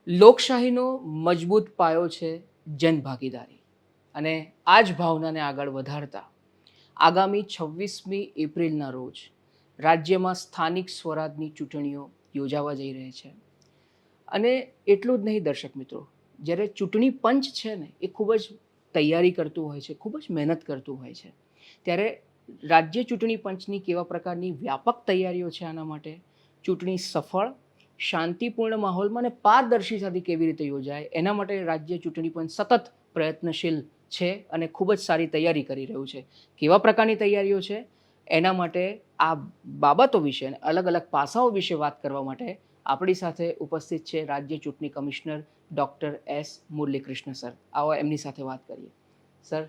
લોકશાહીનો મજબૂત પાયો છે જનભાગીદારી અને આ જ ભાવનાને આગળ વધારતા આગામી 26મી એપ્રિલના રોજ રાજ્યમાં સ્થાનિક સ્વરાજની ચૂંટણીઓ યોજાવા જઈ રહી છે. અને એટલું જ નહીં દર્શક મિત્રો, જ્યારે ચૂંટણી પંચ છે ને એ ખૂબ જ તૈયારી કરતું હોય છે, ખૂબ જ મહેનત કરતું હોય છે, ત્યારે રાજ્ય ચૂંટણી પંચની કેવા પ્રકારની વ્યાપક તૈયારીઓ છે આના માટે, ચૂંટણી સફળ શાંતિપૂર્ણ માહોલમાં અને પારદર્શિતાથી કેવી રીતે યોજાય એના માટે રાજ્ય ચૂંટણી પંચ સતત પ્રયત્નશીલ છે અને ખૂબ જ સારી તૈયારી કરી રહ્યું છે. કેવા પ્રકારની તૈયારીઓ છે એના માટે આ બાબતો વિશે અને અલગ અલગ પાસાઓ વિશે વાત કરવા માટે આપણી સાથે ઉપસ્થિત છે રાજ્ય ચૂંટણી commissioner doctor S Muralikrishna sir. આવો એમની સાથે વાત કરીએ. સર,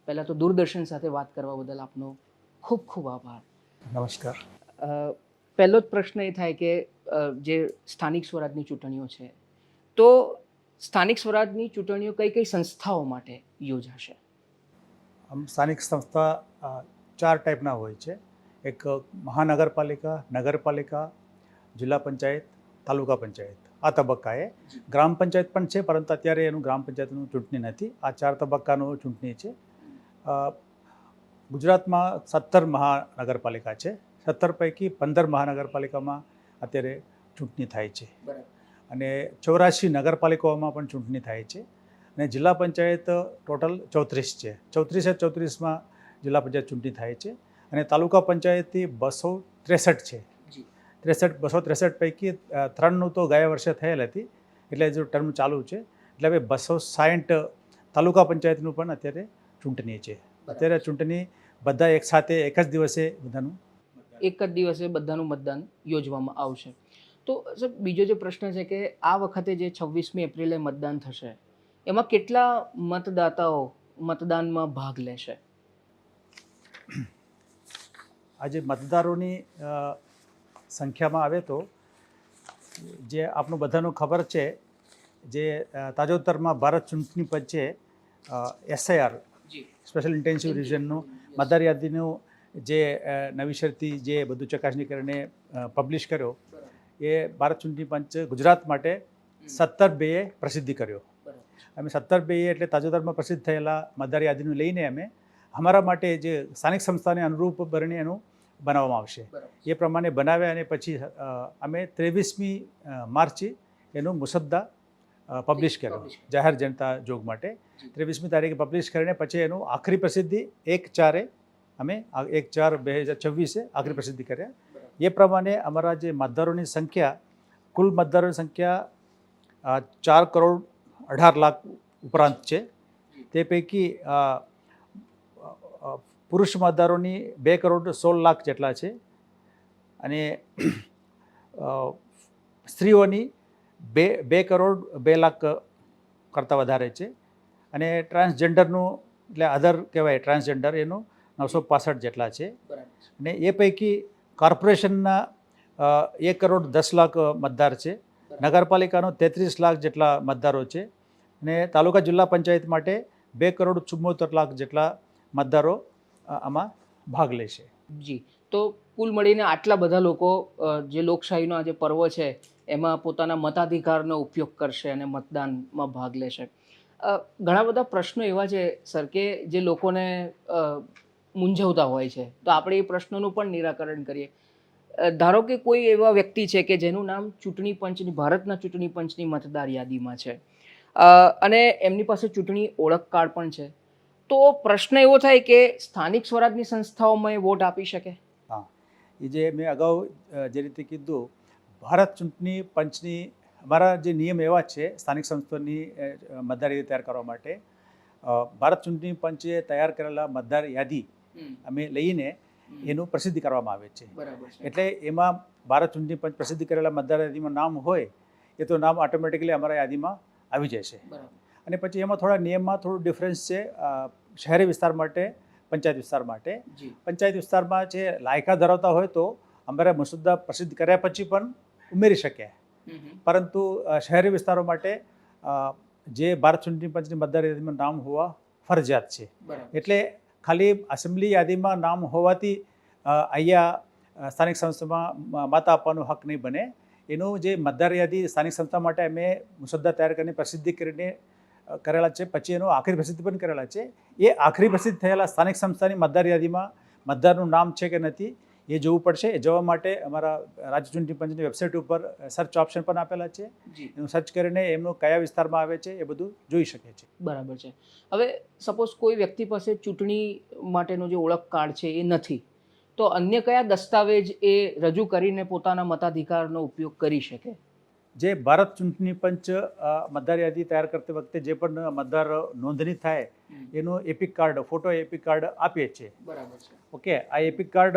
પહેલાં તો દૂરદર્શન સાથે વાત કરવા બદલ આપનો ખૂબ ખૂબ આભાર. નમસ્કાર. પહેલો જ પ્રશ્ન એ થાય કે જે સ્થાનિક સ્વરાજની ચૂંટણીઓ છે, તો સ્થાનિક સ્વરાજની ચૂંટણીઓ કઈ કઈ સંસ્થાઓ માટે યોજાશે? આમ સ્થાનિક સંસ્થા ચાર ટાઈપના હોય છે. એક મહાનગરપાલિકા, નગરપાલિકા, જિલ્લા પંચાયત, તાલુકા પંચાયત. આ તબક્કાએ ગ્રામ પંચાયત પણ છે, પરંતુ અત્યારે એનું ગ્રામ પંચાયતનું ચૂંટણી નથી. આ ચાર તબક્કાનું ચૂંટણી છે. ગુજરાતમાં 17 મહાનગરપાલિકા છે. 17 પૈકી 15 મહાનગરપાલિકામાં અત્યારે ચૂંટણી થાય છે અને 84 નગરપાલિકાઓમાં પણ ચૂંટણી થાય છે. અને જિલ્લા પંચાયત ટોટલ 34 છે. 34માં જિલ્લા પંચાયત ચૂંટણી થાય છે અને તાલુકા પંચાયતથી 263 છે. 263 પૈકી 3નું તો ગયા વર્ષે થયેલ હતી, એટલે જો ટર્મ ચાલુ છે, એટલે હવે 260 તાલુકા પંચાયતનું પણ અત્યારે ચૂંટણી છે. અત્યારે ચૂંટણી બધા એકસાથે એક જ દિવસે બધાનું મતદાન યોજવામાં આવશે. તો સર, બીજો જે પ્રશ્ન છે કે આ વખતે જે 26મી એપ્રિલે મતદાન થશે એમાં કેટલા મતદાતાઓ મતદાનમાં ભાગ લેશે? આજે મતદારોની સંખ્યામાં આવે તો જે આપણું બધાનું ખબર છે, જે તાજેતરમાં ભારત ચૂંટણી પંચે SIR સ્પેશિયલ ઇન્ટેન્સિવ રિવિઝનનું મતદાર યાદીનું જે નવીશરતી જે બધું ચકાસણી કરીને પબ્લિશ કર્યો, એ ભારત ચૂંટણી પંચ ગુજરાત માટે 17/2 પ્રસિદ્ધિ કર્યો. અમે 17/2 એટલે તાજેતરમાં પ્રસિદ્ધ થયેલા મતદાર યાદીનું લઈને અમે અમારા માટે જે સ્થાનિક સંસ્થાને અનુરૂપ બરણી એનું બનાવવામાં આવશે. એ પ્રમાણે બનાવ્યા અને પછી અમે 23મી માર્ચે એનું મુસદ્દા પબ્લિશ કર્યો જાહેર જનતા જોગ માટે. 23મી તારીખે પબ્લિશ કરીને પછી એનું આખરી પ્રસિદ્ધિ 1/4 અમે 1/4/2026 આખરી પ્રસિદ્ધિ કર્યા. એ પ્રમાણે અમારા જે મતદારોની સંખ્યા, કુલ મતદારોની સંખ્યા 4,18,00,000 ઉપરાંત છે. તે પૈકી પુરુષ મતદારોની 2,16,00,000 જેટલા છે અને સ્ત્રીઓની 2,02,00,000 કરતાં વધારે છે. અને ટ્રાન્સજેન્ડરનું, એટલે અધર કહેવાય ટ્રાન્સજેન્ડર, એનું 965 જેટલા છે. અને એ પૈકી કોર્પોરેશનના 1,10,00,000 મતદાર છે. નગરપાલિકાનો 33,00,000 જેટલા મતદારો છે. અને તાલુકા જિલ્લા પંચાયત માટે 2,74,00,000 જેટલા મતદારો આમાં ભાગ લેશે. જી, તો કુલ મળીને આટલા બધા લોકો જે લોકશાહીનો આ જે પર્વ છે એમાં પોતાના મતાધિકારનો ઉપયોગ કરશે અને મતદાનમાં ભાગ લેશે. ઘણા બધા પ્રશ્નો એવા છે સર કે જે લોકોને મૂંઝવતા હોય છે, તો આપણે એ પ્રશ્નોનું પણ નિરાકરણ કરીએ. ધારો કે કોઈ એવા વ્યક્તિ છે કે જેનું નામ ચૂંટણી પંચની, ભારતના ચૂંટણી પંચની મતદાર યાદીમાં છે અને એમની પાસે ચૂંટણી ઓળખ કાર્ડ પણ છે, તો પ્રશ્ન એવો થાય કે સ્થાનિક સ્વરાજની સંસ્થાઓમાં એ વોટ આપી શકે? હા, એ જે મેં અગાઉ જે રીતે કીધું, ભારત ચૂંટણી પંચની અમારા જે નિયમ એવા છે સ્થાનિક સંસ્થાઓની મતદાર યાદી તૈયાર કરવા માટે. ભારત ચૂંટણી પંચે તૈયાર કરેલા મતદાર યાદી અમે લઈને એનું પ્રસિદ્ધ કરવામાં આવે છે. એટલે એમાં ભારત ચૂંટણી પંચ પ્રસિદ્ધ કરેલા મતદાર યાદીમાં નામ હોય એ તો નામ ઓટોમેટિકલી અમારા યાદીમાં આવી જશે. અને પછી એમાં થોડા નિયમમાં થોડું ડિફરન્સ છે. શહેરી વિસ્તાર માટે, પંચાયત વિસ્તાર માટે. પંચાયત વિસ્તારમાં જે લાયકા ધરાવતા હોય તો અમારા મુસદ્દા પ્રસિદ્ધ કર્યા પછી પણ ઉમેરી શકે, પરંતુ શહેરી વિસ્તારો માટે જે ભારત ચૂંટણી પંચની મતદાર યાદીમાં નામ હોવા ફરજિયાત છે. એટલે ખાલી એસેમ્બલી યાદીમાં નામ હોવાથી અહીંયા સ્થાનિક સંસ્થામાં મત આપવાનો હક નહીં બને. એનું જે મતદાર યાદી સ્થાનિક સંસ્થા માટે અમે મુસદ્દા તૈયાર કરીને પ્રસિદ્ધિ કરીને કરેલા છે, પછી એનો આખરી પ્રસિદ્ધ પણ કરેલા છે. એ આખરી પ્રસિદ્ધ થયેલા સ્થાનિક સંસ્થાની મતદાર યાદીમાં મતદારનું નામ છે કે નથી એ જોવું પડશે. એ જોવા માટે અમારા રાજ્ય ચૂંટણી પંચની વેબસાઇટ ઉપર સર્ચ ઓપ્શન પણ આપેલા છે. એનું સર્ચ કરીને એમનું કયા વિસ્તારમાં આવે છે એ બધું જોઈ શકે છે. બરાબર છે. હવે સપોઝ કોઈ વ્યક્તિ પાસે ચૂંટણી માટેનો જે ઓળખ કાર્ડ છે એ નથી, તો અન્ય કયા દસ્તાવેજ એ રજૂ કરીને પોતાના મતાધિકારનો ઉપયોગ કરી શકે? જે ભારત ચૂંટણી પંચ મતદાર યાદી તૈયાર કરતી વખતે જે પણ મતદાર નોંધણી થાય એનું EPIC card, photo EPIC card આપીએ છીએ. બરાબર છે. ઓકે, આ એપિક કાર્ડ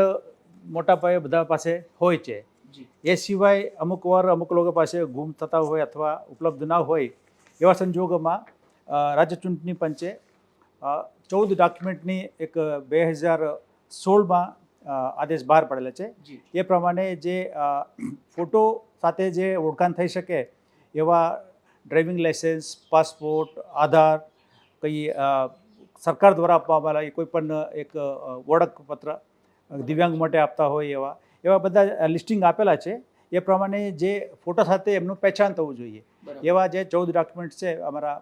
મોટા પાયે બધા પાસે હોય છે. એ સિવાય અમુક વાર અમુક લોકો પાસે ગુમ થતા હોય અથવા ઉપલબ્ધ ના હોય એવા સંજોગોમાં રાજ્ય ચૂંટણી પંચે 14 ડોક્યુમેન્ટની એક 2016માં આદેશ બહાર પડેલા છે. એ પ્રમાણે જે ફોટો સાથે જે ઓળખાણ થઈ શકે એવા ડ્રાઇવિંગ લાઇસન્સ, પાસપોર્ટ, આધાર, કઈ સરકાર દ્વારા આપવામાં આવેલા કોઈ પણ એક ઓળખપત્ર દિવ્યાંગ માટે આપતા હોય એવા બધા લિસ્ટિંગ આપેલા છે. એ પ્રમાણે જે ફોટો સાથે એમનું પહેચાન થવું જોઈએ એવા જે 14 ડોક્યુમેન્ટ છે અમારા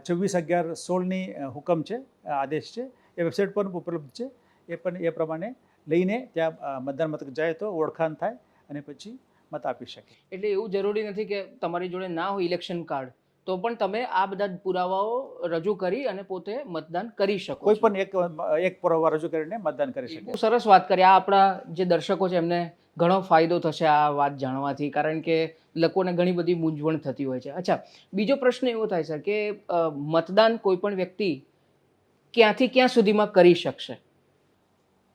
24/11/16ની હુકમ છે, આદેશ છે, એ વેબસાઇટ પર ઉપલબ્ધ છે. એ પણ એ પ્રમાણે લઈને ત્યાં મતદાન મથક જાય તો ઓળખાણ થાય અને પછી મત આપી શકે. એટલે એવું જરૂરી નથી કે તમારી જોડે ના હોય ઇલેક્શન કાર્ડ તો પણ તમે આ બધા પુરાવાઓ રજૂ કરી અને પોતે મતદાન કરી શકો. કોઈ પણ એક પુરાવા રજૂ કરીને મતદાન કરી શકે. સરસ વાત કરી. આ આપણા જે દર્શકો છે એમને ઘણો ફાયદો થશે આ વાત જાણવાથી, કારણ કે લોકોને ઘણી બધી મૂંઝવણ થતી હોય છે. અચ્છા, બીજો પ્રશ્ન એવો થાય સર કે મતદાન કોઈ પણ વ્યક્તિ ક્યાંથી ક્યાં સુધીમાં કરી શકશે?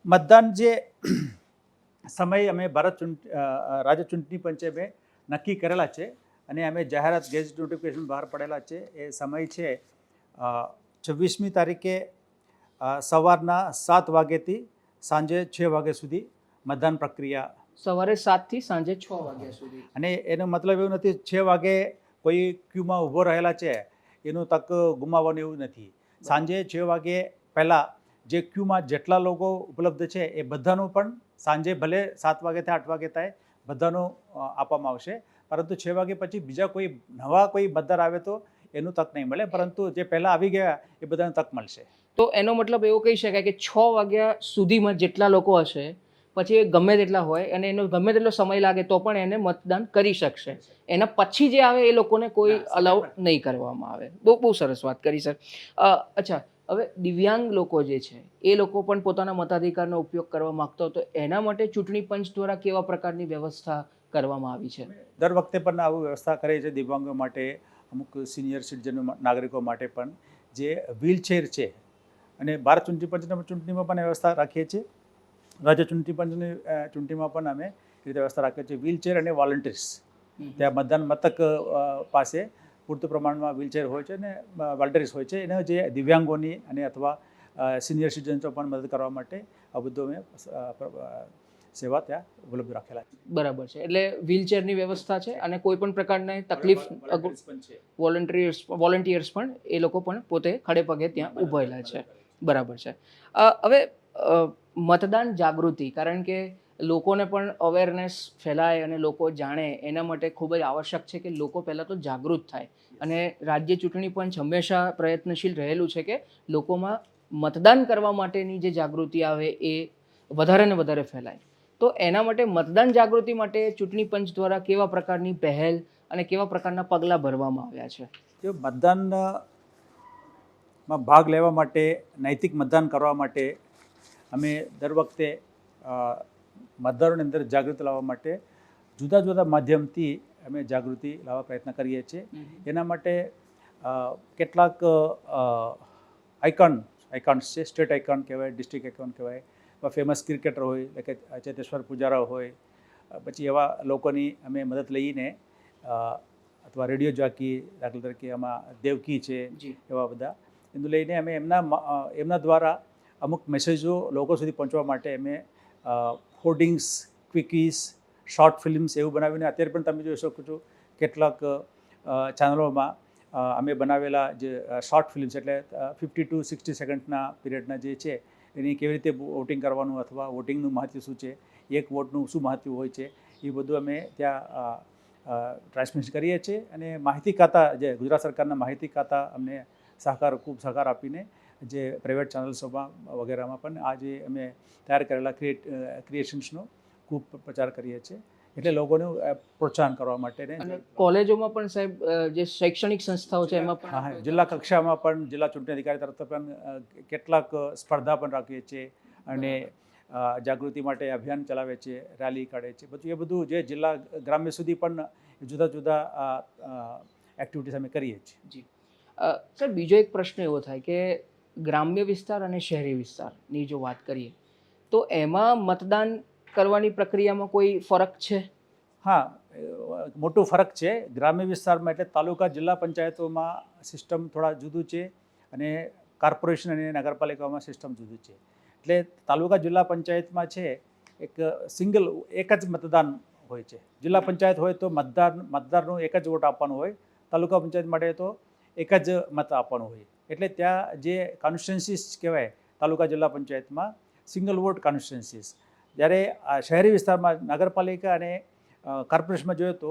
મતદાન જે સમય અમે રાજ્ય ચૂંટણી પંચે અમે નક્કી કરેલા છે અને અમે જાહેરાત ગેઝેટ નોટિફિકેશન બહાર પડેલા છે. એ સમય છે 26મી તારીખે સવારના 7 વાગ્યાથી સાંજે 6 વાગ્યા સુધી મતદાન પ્રક્રિયા. સવારે 7 થી સાંજે 6 વાગ્યા સુધી. અને એનો મતલબ એવું નથી 6 વાગે કોઈ ક્યુમાં ઊભો રહેલા છે એનું તક ગુમાવવાનું એવું નથી. સાંજે 6 વાગે પહેલાં જે ક્યુમાં જેટલા લોકો ઉપલબ્ધ છે એ બધાનું પણ સાંજે ભલે 7 વાગ્યાથી 8 વાગે થાય બધાનું આપવામાં આવશે. પરંતુ 6 વાગે પછી બીજા કોઈ નવા કોઈ મતદાર આવે તો એનું તક નહીં મળે, પરંતુ જે પહેલાં આવી ગયા એ બધાને તક મળશે. તો એનો મતલબ એવો કહી શકાય કે 6 વાગ્યા સુધીમાં જેટલા લોકો હશે પછી એ ગમે તેટલા હોય અને એનો ગમે તેટલો સમય લાગે તો પણ એને મતદાન કરી શકશે. એના પછી જે આવે એ લોકોને કોઈ અલાઉ નહીં કરવામાં આવે. બહુ સરસ વાત કરી સર. અચ્છા, હવે દિવ્યાંગ લોકો જે છે એ લોકો પણ પોતાના મતાધિકારનો ઉપયોગ કરવા માગતો તો એના માટે ચૂંટણી પંચ દ્વારા કેવા પ્રકારની વ્યવસ્થા કરવામાં આવી છે? દર વખતે પણ આવું વ્યવસ્થા કરે છે દિવ્યાંગો માટે, અમુક સિનિયર સિટીઝન નાગરિકો માટે પણ જે વ્હીલચેર છે. અને ભારત ચૂંટણી પંચની ચૂંટણીમાં પણ વ્યવસ્થા રાખીએ છીએ. રાજ્ય ચૂંટણી પંચની ચૂંટણીમાં પણ અમે એ રીતે વ્યવસ્થા રાખીએ છીએ. વ્હીલચેર અને વોલન્ટિયર્સ ત્યાં મતદાન મથક પાસે પૂરતું પ્રમાણમાં વ્હીલચેર હોય છે અને વોલન્ટિયર્સ હોય છે. એને જે દિવ્યાંગોની અને અથવા સિનિયર સિટીઝન્સો પણ મદદ કરવા માટે આ બધું અમે સેવા ત્યાં ઉપલબ્ધ રાખેલા છે. બરાબર છે. એટલે વ્હીલચેરની વ્યવસ્થા છે અને કોઈ પણ પ્રકારની તકલીફ વોલન્ટિયર્સ પણ એ લોકો પણ પોતે ખડે પગે ત્યાં ઊભેલા છે. બરાબર છે. હવે મતદાન જાગૃતિ, કારણ કે લોકોને પણ અવેરનેસ ફેલાય અને લોકો જાણે એના માટે ખૂબ જ આવશ્યક છે કે લોકો પહેલાં તો જાગૃત થાય. અને રાજ્ય ચૂંટણી પંચ હંમેશા પ્રયત્નશીલ રહેલું છે કે લોકોમાં મતદાન કરવા માટેની જે જાગૃતિ આવે એ વધારે ને વધારે ફેલાય. તો એના માટે મતદાન જાગૃતિ માટે ચૂંટણી પંચ દ્વારા કેવા પ્રકારની પહેલ અને કેવા પ્રકારના પગલાં ભરવામાં આવ્યા છે? જો મતદાનમાં ભાગ લેવા માટે, નૈતિક મતદાન કરવા માટે અમે દર વખતે મતદારોની અંદર જાગૃતિ લાવવા માટે જુદા જુદા માધ્યમથી અમે જાગૃતિ લાવવા પ્રયત્ન કરીએ છીએ. એના માટે કેટલાક આઇકોન્સ છે, સ્ટેટ આઇકોન કહેવાય, ડિસ્ટ્રિક્ટ આઇકોન કહેવાય, ફેમસ ક્રિકેટર હોય એટલે કે ચેતેશ્વર પૂજારા હોય, પછી એવા લોકોની અમે મદદ લઈને અથવા રેડિયો જોકી દાખલા તરીકે આમાં દેવકી છે, એવા બધા એનું લઈને અમે એમના દ્વારા અમુક મેસેજો લોકો સુધી પહોંચવા માટે અમે હોર્ડિંગ્સ, ક્વિકીઝ, શોર્ટ ફિલ્મ્સ એવું બનાવીને અત્યારે પણ તમે જોઈ શકો છો કેટલાક ચેનલોમાં અમે બનાવેલા જે શોર્ટ ફિલ્મ્સ એટલે 50 to 60 સેકન્ડના પીરિયડના જે છે એની કેવી રીતે વોટિંગ કરવાનું અથવા વોટિંગનું મહત્ત્વ શું છે, એક વોટનું શું મહત્ત્વ હોય છે, એ બધું અમે ત્યાં ટ્રાન્સમિટ કરીએ છીએ અને માહિતી ખાતા જે ગુજરાત સરકારના માહિતી ખાતા અમને ખૂબ સહકાર આપીને જે પ્રાઇવેટ ચેનલ્સોમાં વગેરેમાં પણ આ જે અમે તૈયાર કરેલા ક્રિએશન્સનો ખૂબ પ્રચાર કરીએ છીએ, એટલે લોકોનું પ્રોત્સાહન કરવા માટે. અને કોલેજોમાં પણ સાહેબ જે શૈક્ષણિક સંસ્થાઓ છે એમાં પણ હા, જિલ્લા કક્ષામાં પણ જિલ્લા ચૂંટણી અધિકારી તરફથી પણ કેટલાક સ્પર્ધા પણ રાખીએ છીએ અને જાગૃતિ માટે અભિયાન ચલાવે છે, રેલી કાઢે છે. એ બધું જે જિલ્લા ગ્રામ્ય સુધી પણ જુદા જુદા એક્ટિવિટીઝ અમે કરીએ છીએ. જી સર, બીજો એક પ્રશ્ન એવો થાય કે ગ્રામ્ય વિસ્તાર અને શહેરી વિસ્તારની જો વાત કરીએ તો એમાં મતદાન કરવાની પ્રક્રિયામાં કોઈ ફરક છે? હા, મોટો ફરક છે. ગ્રામ્ય વિસ્તારમાં એટલે તાલુકા જિલ્લા પંચાયતોમાં સિસ્ટમ થોડા જુદું છે અને કોર્પોરેશન અને નગરપાલિકાઓમાં સિસ્ટમ જુદું છે. એટલે તાલુકા જિલ્લા પંચાયતમાં છે એક એક જ મતદાન હોય છે. જિલ્લા પંચાયત હોય તો મતદારનું એક જ વોટ આપવાનું હોય, તાલુકા પંચાયત માટે તો એક જ મત આપવાનું હોય. એટલે ત્યાં જે કોન્સ્ટિટ્યુન્સીસ કહેવાય તાલુકા જિલ્લા પંચાયતમાં સિંગલ વોટ કોન્સ્ટિટ્યુન્સીસ. જ્યારે શહેરી વિસ્તારમાં નગરપાલિકા અને કોર્પોરેશનમાં જોઈએ તો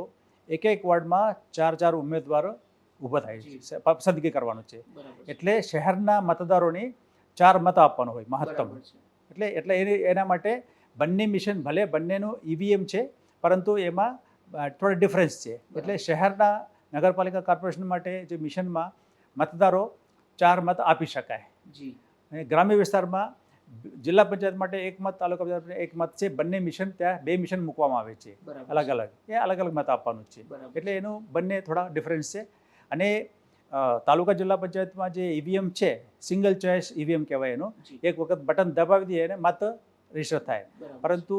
એક વોર્ડમાં 4 ઉમેદવારો ઊભા થાય છે, પસંદગી કરવાનું છે. એટલે શહેરના મતદારોની 4 મત આપવાનો હોય મહત્તમ. એટલે એના માટે બંને મિશન ભલે બંનેનું ઈવીએમ છે, પરંતુ એમાં થોડો ડિફરન્સ છે. એટલે શહેરના નગરપાલિકા કોર્પોરેશન માટે જે મિશનમાં મતદારો 4 મત આપી શકાય. અને ગ્રામ્ય વિસ્તારમાં જિલ્લા પંચાયત માટે 1 મત, તાલુકા પંચાયત માટે 1 મત છે. બંને મિશન ત્યાં 2 મિશન મૂકવામાં આવે છે, અલગ અલગ. એ અલગ અલગ મત આપવાનું છે. એટલે એનું બંને થોડા ડિફરન્સ છે. અને તાલુકા જિલ્લા પંચાયતમાં જે ઈવીએમ છે, સિંગલ ચોઇસ ઈવીએમ કહેવાય એનો, એક વખત બટન દબાવી દઈએ અને મત રજીસ્ટર થાય. પરંતુ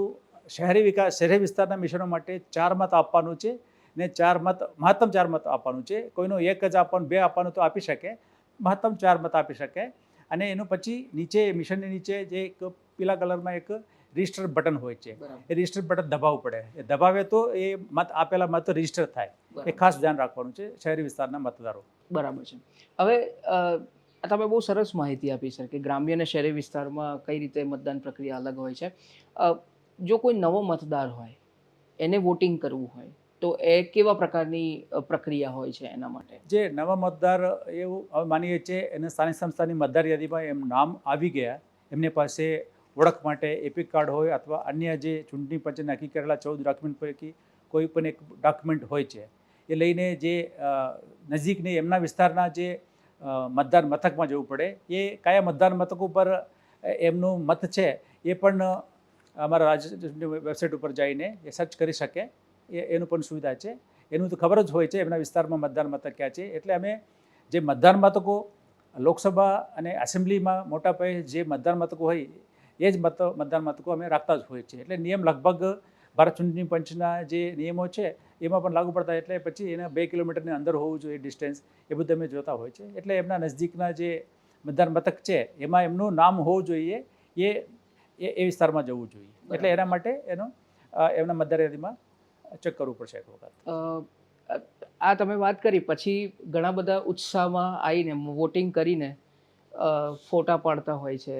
શહેરી વિસ્તારના મિશનો માટે 4 મત આપવાનું છે ને મહત્તમ 4 મત આપવાનું છે. કોઈનો 1 જ આપવાનું, 2 આપવાનું તો આપી શકે, મહત્તમ 4 મત આપી શકે. અને એનું પછી નીચે મિશનની નીચે જે એક પીલા કલરમાં એક રજિસ્ટર બટન હોય છે, એ રજિસ્ટર બટન દબાવવું પડે. એ દબાવે તો એ આપેલા મત રજિસ્ટર થાય. એ ખાસ ધ્યાન રાખવાનું છે શહેરી વિસ્તારના મતદારો. બરાબર છે. હવે તમે બહુ સરસ માહિતી આપી સર કે ગ્રામ્ય અને શહેરી વિસ્તારમાં કઈ રીતે મતદાન પ્રક્રિયા અલગ હોય છે. જો કોઈ નવો મતદાર હોય એને વોટિંગ કરવું હોય તો એ કેવા પ્રકારની પ્રક્રિયા હોય છે એના માટે? જે નવા મતદાર એવું હવે માનીએ છીએ એને સ્થાનિક સંસ્થાની મતદાર યાદીમાં એમ નામ આવી ગયા, એમની પાસે ઓળખ માટે એપિક કાર્ડ હોય અથવા અન્ય જે ચૂંટણી પંચે નક્કી કરેલા 14 ડોક્યુમેન્ટ પૈકી કોઈ પણ એક ડોક્યુમેન્ટ હોય છે, એ લઈને જે નજીકની એમના વિસ્તારના જે મતદાર મથકમાં જવું પડે. એ કયા મતદાર મથકો પર એમનું મત છે એ પણ અમારા રાજ્ય ચૂંટણી વેબસાઇટ ઉપર જઈને એ સર્ચ કરી શકે. એનું પણ સુવિધા છે. એનું તો ખબર જ હોય છે એમના વિસ્તારમાં મતદાર મથક ક્યાં છે. એટલે અમે જે મતદાર મથકો લોકસભા અને એસેમ્બલીમાં મોટા પાયે જે મતદાર મથકો હોય એ જ મતદાર મથકો અમે રાખતા જ હોય છે. એટલે નિયમ લગભગ ભારત ચૂંટણી પંચના જે નિયમો છે એમાં પણ લાગુ પડતા. એટલે પછી એના 2 કિલોમીટરની અંદર હોવું જોઈએ ડિસ્ટન્સ, એ બધું અમે જોતા હોય છે. એટલે એમના નજદીકના જે મતદાર મથક છે એમાં એમનું નામ હોવું જોઈએ, એ વિસ્તારમાં જવું જોઈએ. એટલે એના માટે એમના મતદાર યાદીમાં ચેક કરવું પડશે એક વખત. આ તમે વાત કરી પછી ઘણા બધા ઉત્સાહમાં આવીને વોટિંગ કરીને ફોટા પાડતા હોય છે,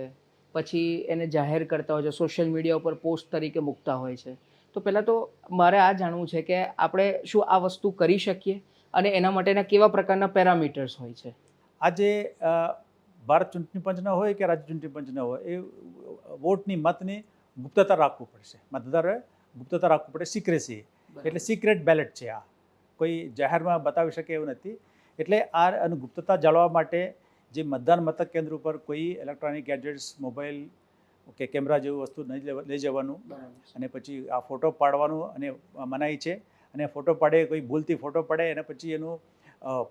પછી એને જાહેર કરતા હોય છે, સોશિયલ મીડિયા ઉપર પોસ્ટ તરીકે મૂકતા હોય છે. તો પહેલાં તો મારે આ જાણવું છે કે આપણે શું આ વસ્તુ કરી શકીએ અને એના માટેના કેવા પ્રકારના પેરામીટર્સ હોય છે? આજે ભારત ચૂંટણી પંચના હોય કે રાજ્ય ચૂંટણી પંચના હોય, એ વોટની મતની ગુપ્તતા રાખવું પડશે. મતદારોએ ગુપ્તતા રાખવું પડે, સિક્રેસી. એટલે સિક્રેટ બેલેટ છે. આ કોઈ જાહેરમાં બતાવી શકે એવું નથી. એટલે આ ગુપ્તતા જાળવવા માટે જે મતદાન મથક કેન્દ્ર ઉપર કોઈ ઇલેક્ટ્રોનિક ગેજેટ્સ, મોબાઈલ કે કેમેરા જેવું વસ્તુ નહીં લઈ જવાનું. અને પછી આ ફોટો પાડવાનું અને મનાઈ છે. અને ફોટો પાડે, કોઈ ભૂલથી ફોટો પાડે અને પછી એનું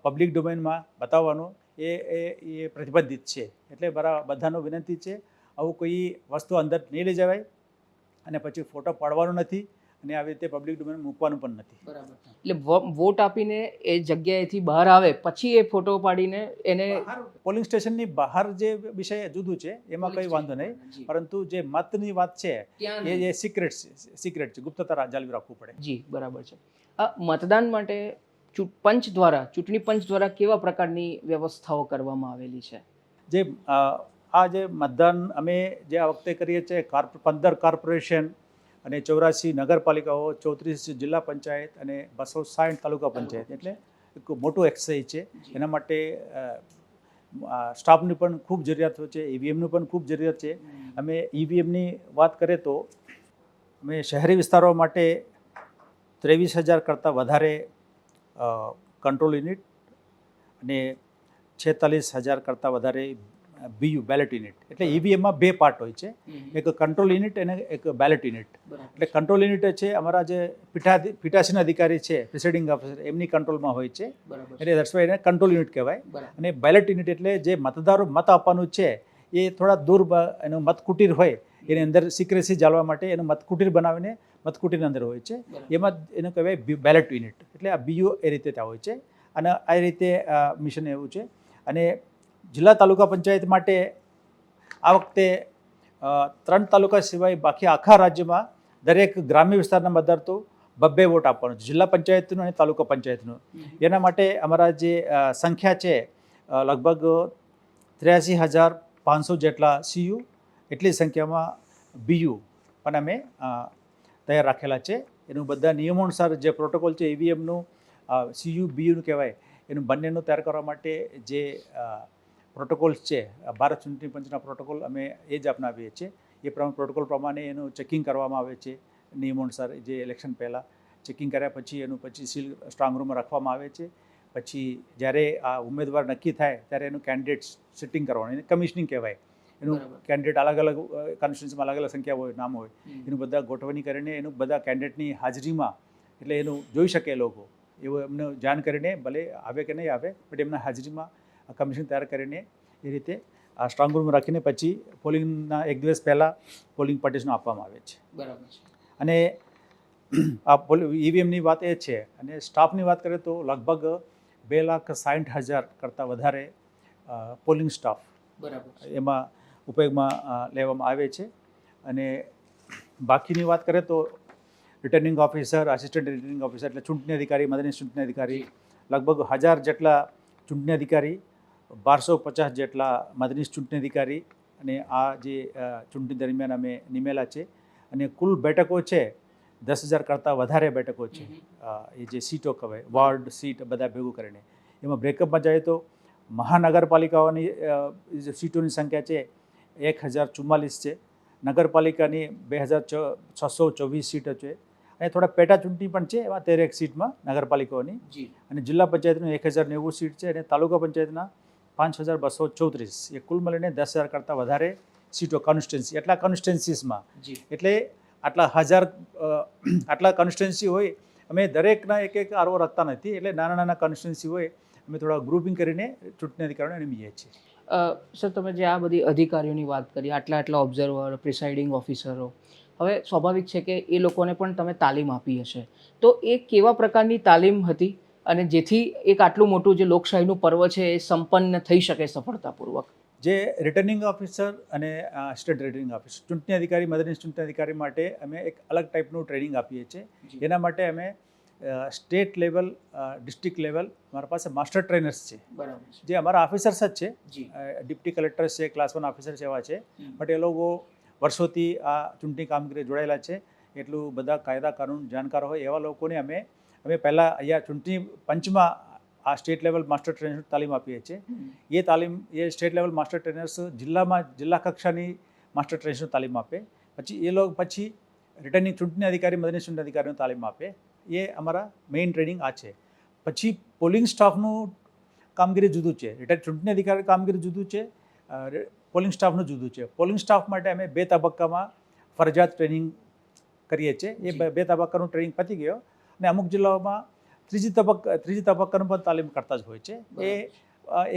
પબ્લિક ડોમેનમાં બતાવવાનું એ પ્રતિબંધિત છે. એટલે બધાનો વિનંતી છે આવું કોઈ વસ્તુ અંદર નહીં લઈ જવાય અને પછી ફોટો પાડવાનો નથી અને આવી રીતે પબ્લિક ડોમેન મૂકવાનું પણ નથી. બરાબર. એટલે વોટ આપીને એ જગ્યાએથી બહાર આવે પછી એ ફોટો પાડીને એને પોલિંગ સ્ટેશનની બહાર જે વિષય જુદું છે એમાં કંઈ વાંધો નહીં, પરંતુ જે મતની વાત છે એ સિક્રેટ છે, ગુપ્તતા જાળવી રાખવું પડે. જી બરાબર છે. મતદાન માટે ચૂંટણી પંચ દ્વારા કેવા પ્રકારની વ્યવસ્થાઓ કરવામાં આવેલી છે? જે મતદાન અમે જે આ વખતે કરીએ છીએ 15 કોર્પોરેશન અને 84 નગરપાલિકાઓ, 34 જિલ્લા પંચાયત અને 260 તાલુકા પંચાયત. એટલે એક મોટું એક્સરસાઇઝ છે. એના માટે સ્ટાફની પણ ખૂબ જરૂરિયાત હોય છે, ઈવીએમની પણ ખૂબ જરૂરિયાત છે. અમે ઈવીએમની વાત કરીએ તો અમે શહેરી વિસ્તારો માટે 23,000 કરતાં વધારે કંટ્રોલ યુનિટ અને 46,000 કરતાં વધારે બીયુ બેલેટ યુનિટ. એટલે ઈવીએમમાં બે પાર્ટ હોય છે, એક કંટ્રોલ યુનિટ અને એક બેલેટ યુનિટ. એટલે કંટ્રોલ યુનિટ છે અમારા જે પીઠાસીન અધિકારી છે, પ્રિસાઇડિંગ ઓફિસર, એમની કંટ્રોલમાં હોય છે. એટલે દર્શવા એને કંટ્રોલ યુનિટ કહેવાય. અને બેલેટ યુનિટ એટલે જે મતદારો મત આપવાનું છે એ થોડા દૂર એનું મતકુટીર હોય એની અંદર સિક્રેસી જાળવવા માટે એનું મતકુટીર બનાવીને મતકુટીરની અંદર હોય છે. એમાં એનું કહેવાય બેલેટ યુનિટ. એટલે આ બીયુ એ રીતે ત્યાં હોય છે. અને આ રીતે મિશન એવું છે. અને જિલ્લા તાલુકા પંચાયત માટે આ વખતે 3 તાલુકા સિવાય બાકી આખા રાજ્યમાં દરેક ગ્રામ્ય વિસ્તારના મતદાર તો 2 વોટ આપવાનો છે, જિલ્લા પંચાયતનું અને તાલુકા પંચાયતનું. એના માટે અમારા જે સંખ્યા છે લગભગ 83,500 જેટલા સીયુ, એટલી સંખ્યામાં બીયુ પણ અમે તૈયાર રાખેલા છે. એનું બધા નિયમો અનુસાર જે પ્રોટોકોલ છે ઈવીએમનું, સીયુ બીયુનું કહેવાય, એનું બંનેનું તૈયાર કરવા માટે જે પ્રોટોકોલ્સ છે, ભારત ચૂંટણી પંચના પ્રોટોકોલ અમે એ જ અપનાવીએ છીએ. એ પ્રોટોકોલ પ્રમાણે એનું ચેકિંગ કરવામાં આવે છે નિયમો અનુસાર. જે ઇલેક્શન પહેલાં ચેકિંગ કર્યા પછી એનું સીલ સ્ટ્રોંગ રૂમમાં રાખવામાં આવે છે. પછી જ્યારે આ ઉમેદવાર નક્કી થાય ત્યારે એનું કેન્ડિડેટ સિટિંગ કરવાનું, એને કમિશનિંગ કહેવાય. એનું કેન્ડિડેટ અલગ અલગ કોન્સ્ટિટ્યુન્સીમાં અલગ અલગ સંખ્યા હોય, નામ હોય, એનું બધા ગોઠવણી કરીને એનું બધા કેન્ડિડેટની હાજરીમાં, એટલે એનું જોઈ શકે લોકો, એવું એમને જાણ કરીને, ભલે આવે કે નહીં આવે, બટ એમના હાજરીમાં કમિશન તૈયાર કરીને એ રીતે આ સ્ટ્રોંગ રૂમ રાખીને પછી પોલિંગના એક દિવસ પહેલાં પોલિંગ પટિશન આપવામાં આવે છે. બરાબર છે. અને આ ઈવીએમની વાત એ છે. અને સ્ટાફની વાત કરીએ તો લગભગ 2,60,000 કરતાં વધારે પોલિંગ સ્ટાફ એમાં ઉપયોગમાં લેવામાં આવે છે. અને બાકીની વાત કરીએ તો returning officer, assistant returning officer એટલે ચૂંટણી અધિકારી, મદદનીશ ચૂંટણી અધિકારી, લગભગ 1,000 જેટલા ચૂંટણી અધિકારી, 1250 જેટલા મદદનીશ ચૂંટણી અધિકારી, અને આ જે ચૂંટણી દરમિયાન અમે નિમેલા છે. અને કુલ બેઠકો છે 10,000 કરતાં વધારે બેઠકો છે. એ જે સીટો કહેવાય, વોર્ડ સીટ બધા ભેગું કરીને. એમાં બ્રેકઅપમાં જાય તો મહાનગરપાલિકાઓની જે સીટોની સંખ્યા છે 1,044 છે, નગરપાલિકાની 2,624 સીટો છે, અને થોડા પેટા ચૂંટણી પણ છે એમાં 13 સીટમાં નગરપાલિકાઓની. અને જિલ્લા પંચાયતનું 1,090 સીટ છે, અને તાલુકા પંચાયતના 5,234. એ કુલ મળીને 10,000 કરતાં વધારે સીટો કોન્સ્ટિટ્યુન્સી, એટલા કોન્સ્ટિટ્યુન્સીસમાં. એટલે આટલા કોન્સ્ટિટ્યુન્સી હોય, અમે દરેકના એક આરઓ રાખતા નથી. એટલે નાના નાના કોન્સ્ટિટ્યુન્સી હોય, અમે થોડા ગ્રુપિંગ કરીને ચૂંટણી અધિકારીઓને નિમીએ છીએ. સર, તમે જે આ બધી અધિકારીઓની વાત કરી, આટલા ઓબ્ઝર્વર, પ્રિસાઇડિંગ ઓફિસરો, હવે સ્વાભાવિક છે કે એ લોકોને પણ તમે તાલીમ આપી હશે. તો એ કેવા પ્રકારની તાલીમ હતી, અને જેથી એક આટલું મોટું જે લોકશાહીનું પર્વ છે એ સંપન્ન થઈ શકે સફળતાપૂર્વક? જે રિટર્નિંગ ઓફિસર અને આસિસ્ટન્ટ રિટર્નિંગ ઓફિસર, ચૂંટણી અધિકારી, મદદનીશ ચૂંટણી અધિકારી માટે અમે એક અલગ ટાઈપનું ટ્રેનિંગ આપીએ છીએ. એના માટે અમે સ્ટેટ લેવલ, ડિસ્ટ્રિક્ટ લેવલ અમારા પાસે માસ્ટર ટ્રેનર્સ છે. જે અમારા ઓફિસર્સ જ છે, ડિપ્ટી કલેક્ટર્સ છે, ક્લાસ 1 ઓફિસર્સ એવા છે. બટ એ લોકો વર્ષોથી આ ચૂંટણી કામગીરી જોડાયેલા છે, એટલું બધા કાયદા કાનૂન જાણકાર હોય એવા લોકોને અમે પહેલાં અહીંયા ચૂંટણી પંચમાં આ સ્ટેટ લેવલ માસ્ટર ટ્રેનર્સ તાલીમ આપીએ છીએ. એ સ્ટેટ લેવલ માસ્ટર ટ્રેનર્સ જિલ્લા કક્ષાની માસ્ટર ટ્રેનર્સની તાલીમ આપે. પછી એ લોકો રિટર્નિંગ ચૂંટણી અધિકારી, મદદનીશ ચૂંટણી અધિકારીની તાલીમ આપે. એ અમારા મેઇન ટ્રેનિંગ આ છે. પછી પોલિંગ સ્ટાફનું કામગીરી જુદું છે, ચૂંટણી અધિકારી કામગીરી જુદું છે, પોલિંગ સ્ટાફનું જુદું છે. પોલિંગ સ્ટાફ માટે અમે 2 તબક્કામાં ફરજિયાત ટ્રેનિંગ કરીએ છીએ. એ 2 તબક્કાનું ટ્રેનિંગ પતી ગયો, અને અમુક જિલ્લાઓમાં ત્રીજી તબક્કાનું પણ તાલીમ કરતા જ હોય છે. એ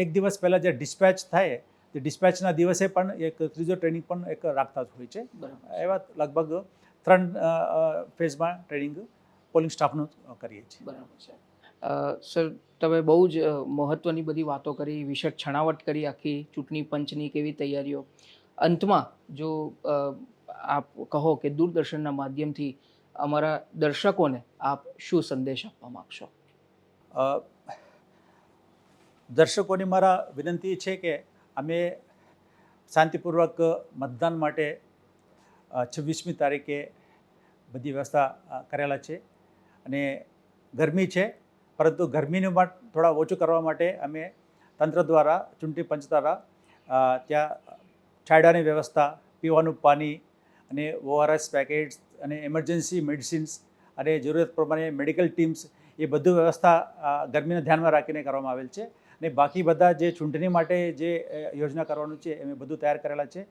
એક દિવસ પહેલાં જે ડિસ્પેચ થાય, તે ડિસ્પેચના દિવસે પણ એક ત્રીજો ટ્રેનિંગ પણ એક રાખતા જ હોય છે. એવા લગભગ 3 ફેઝમાં ટ્રેનિંગ પોલિંગ સ્ટાફનું કરીએ છીએ. બરાબર છે. સર, તમે બહુ જ મહત્ત્વની બધી વાતો કરી, વિશદ છણાવટ કરી આખી ચૂંટણી પંચની કેવી તૈયારીઓ. અંતમાં જો આપ કહો કે દૂરદર્શનના માધ્યમથી અમારા દર્શકોને આપ શું સંદેશ આપવા માગશો? દર્શકોની મારા વિનંતી છે કે અમે શાંતિપૂર્વક મતદાન માટે 26મી તારીખે બધી વ્યવસ્થા કરેલા છે. અને ગરમી છે, પરંતુ ગરમીનું પણ થોડા ઓછું કરવા માટે અમે તંત્ર દ્વારા, ચૂંટણી પંચ દ્વારા ત્યાં છાંયડાની વ્યવસ્થા, પીવાનું પાણી અને ORS પેકેટ્સ અને એમરજન્સી મેડિસિન્સ અને જરૂરત પ્રમાણે મેડિકલ ટીમ્સ, એ બધું વ્યવસ્થા ગરમીને ધ્યાનમાં રાખીને કરવામાં આવેલ છે. અને બાકી બધા જે ચૂંટણી માટે જે યોજના કરવાનું છે અમે બધું તૈયાર કરેલા છે.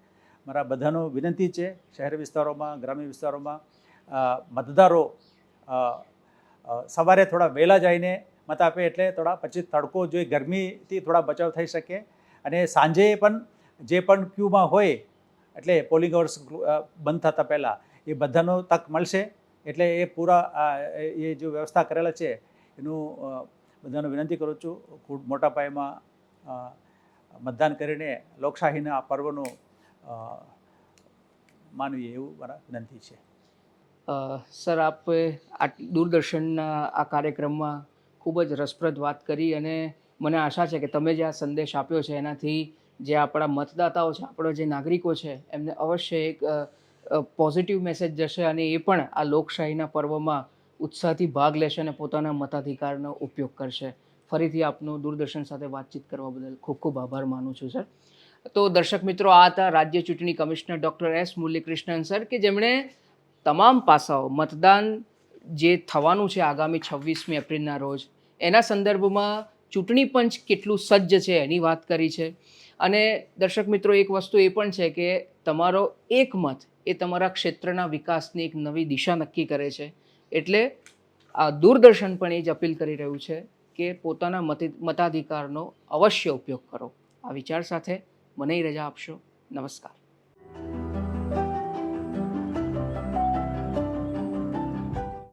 મારા બધાનો વિનંતી છે, શહેરી વિસ્તારોમાં, ગ્રામ્ય વિસ્તારોમાં મતદારો સવારે થોડા વહેલા જઈને મત આપે, એટલે થોડા પછી તડકો જોઈ ગરમીથી થોડા બચાવ થઈ શકે. અને સાંજે પણ જે પણ ક્યુમાં હોય, એટલે પોલિંગ અવર્સ બંધ થતાં પહેલાં એ બધાનો તક મળશે. એટલે એ પૂરા એ જે વ્યવસ્થા કરેલા છે એનું બધાને વિનંતી કરું છું, ખૂબ મોટા પાયામાં મતદાન કરીને લોકશાહીના આ પર્વનું માનવીએ એવું મારા વિનંતી છે. સર, આપે આ દૂરદર્શનના આ કાર્યક્રમમાં ખૂબ જ રસપ્રદ વાત કરી, અને મને આશા છે કે તમે જે આ સંદેશ આપ્યો છે એનાથી જે આપણા મતદાતાઓ છે, આપણા જે નાગરિકો છે, એમને અવશ્ય એક પોઝિટિવ મેસેજ જશે, અને એ પણ આ લોકશાહીના પર્વમાં ઉત્સાહથી ભાગ લેશે અને પોતાના મતાધિકારનો ઉપયોગ કરશે. ફરીથી આપનું દૂરદર્શન સાથે વાતચીત કરવા બદલ ખૂબ ખૂબ આભાર માનું છું સર. તો દર્શક મિત્રો, આ હતા રાજ્ય ચૂંટણી કમિશનર ડૉક્ટર એસ મુરલીકૃષ્ણન સર, કે જેમણે તમામ પાસાઓ, મતદાન જે થવાનું છે આગામી 26મી એપ્રિલના રોજ, એના સંદર્ભમાં ચૂંટણી પંચ કેટલું સજ્જ છે એની વાત કરી છે. અને દર્શક મિત્રો, એક વસ્તુ એ પણ છે કે તમારો એક મત એ તમારા ક્ષેત્રના વિકાસની એક નવી દિશા નક્કી કરે છે. એટલે આ દૂરદર્શન પણ એ જ અપીલ કરી રહ્યું છે કે પોતાના મતાધિકારનો અવશ્ય ઉપયોગ કરો. આ વિચાર સાથે મને રજા આપશો. નમસ્કાર.